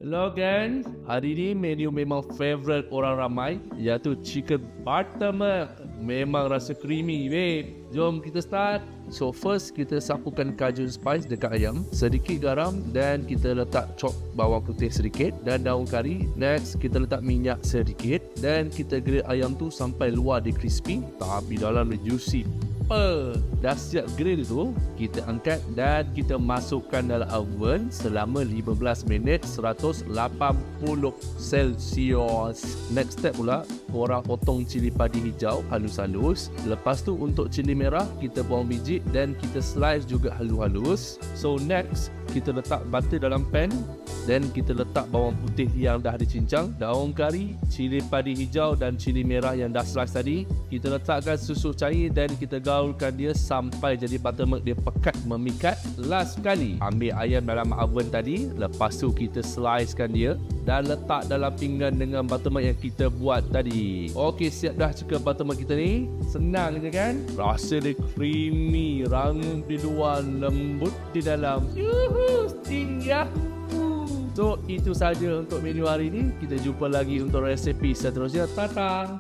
Hello guys, hari ni menu memang favorite orang ramai, iaitu chicken buttermilk. Memang rasa creamy babe. Jom kita start. So first kita sapukan kajun spice dekat ayam, sedikit garam dan kita letak chop bawang putih sedikit dan daun kari. Next kita letak minyak sedikit dan kita grill ayam tu sampai luar dia crispy tapi dalam dia juicy. Dah siap grill tu, kita angkat dan kita masukkan dalam oven selama 15 minit 180 Celsius. Next step pula, korang potong cili padi hijau halus-halus. Lepas tu untuk cili merah kita buang biji dan kita slice juga halus-halus. So next kita letak butter dalam pan dan kita letak bawang putih yang dah dicincang, daun kari, cili padi hijau dan cili merah yang dah slice tadi. Kita letakkan susu cair dan kita gaulkan dia sampai jadi buttermilk dia pekat memikat. Last sekali, ambil ayam dalam oven tadi, lepas tu kita slicekan dia dan letak dalam pinggan dengan buttermilk yang kita buat tadi. Okey, siap dah chicken buttermilk kita ni. Senang je kan? Rasa dia creamy, rangup di luar, lembut di dalam. Yuhu, sting ya. So itu saja untuk menu hari ini. Kita jumpa lagi untuk resepi seterusnya. Tata.